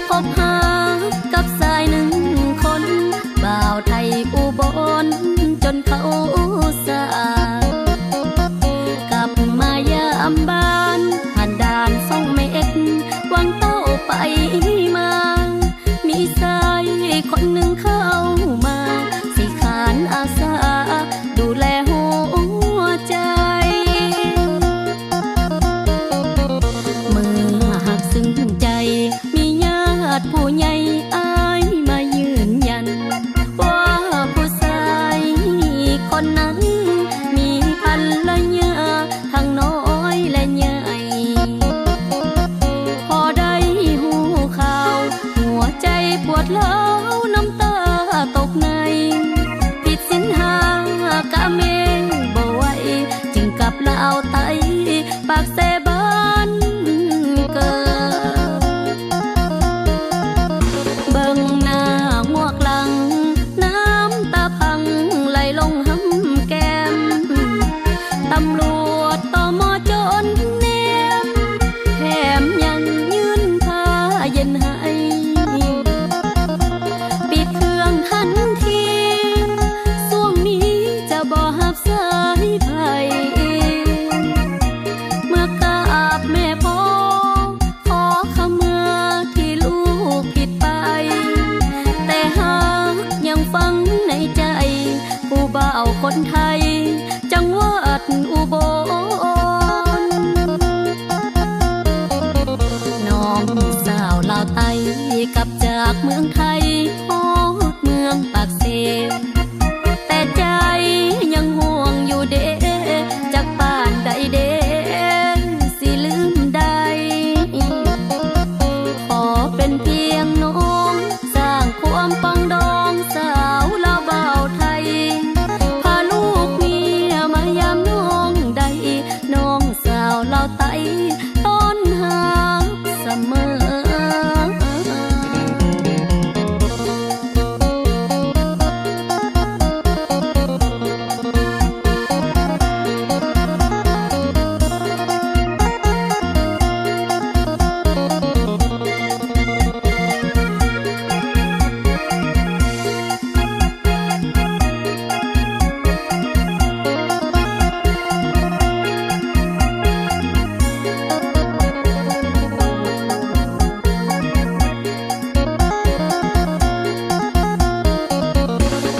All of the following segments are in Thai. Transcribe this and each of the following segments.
พบหากับสายหนึ่งคนบ่าวไทยอุบลจนเขาสากลับมายามบ้านผ่านด่าน2 เมตรวางโต๊ะไปมามีสายคนหนึ่งเข้ามาสิขานอาสาดูแลหัวใจเมื่อหักซึ้งใจมีญาติผู้ใหญ่อายมายืนยันว่าผู้ชายคนนั้นมีภรรยาทั้งน้อยและใหญ่พอได้หูข่าวหัวใจปวดร้าวน้ำตาตกในผิดศีล5กะเมบ่ไหวจึงกลับลาวไตปากเสบ้านเกิดเบิ่งหน้าหมวกหลังน้ำตาพังไหลลงหำแก้มตำรวจตม.จนแนมแถมยังยืนผ้าเย็นให้ปิดเครื่องทันทีช่วงนี้จะบ่หับสายไผเมื่อกราบแม่พ่อขอขมาที่ลูกผิดไปแต่หากยังฟังในใจผู้บ่าวคนไทยจังหวัดอุบลน้องสาวลาวไต้กลับจากเมืองไทยฮอดเมืองปากเซแต่ใจยังห่วงอยู่เด้จากบ้านใดเด้สิลืมได้ขอเป็นเพียงน้องสร้างความปองดองสาวลาวบ่าวไทยพาลูกเมียมายามน้องใดน้องสาวลาวไต้ต้นหาเสมอ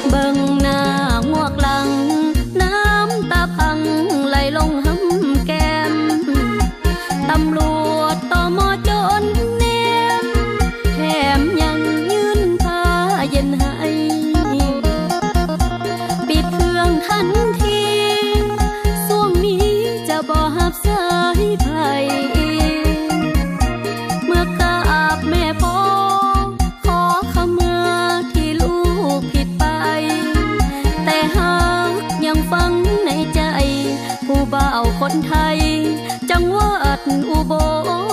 เบิ่งหน้าหมวกหลังน้ำตาพังไหลลงหำแก้มตำรวจตม.จนแนมแถมยังยืนผ้าเย็นให้ปิดเครื่องทันทีช่วงนี้จะบ่หับสายไผเมื่อกราบแม่พ่อขอขมาที่ลูกผิดไปแต่หากยังฟังในใจผู้บ่าวคนไทยจังหวัดอุบล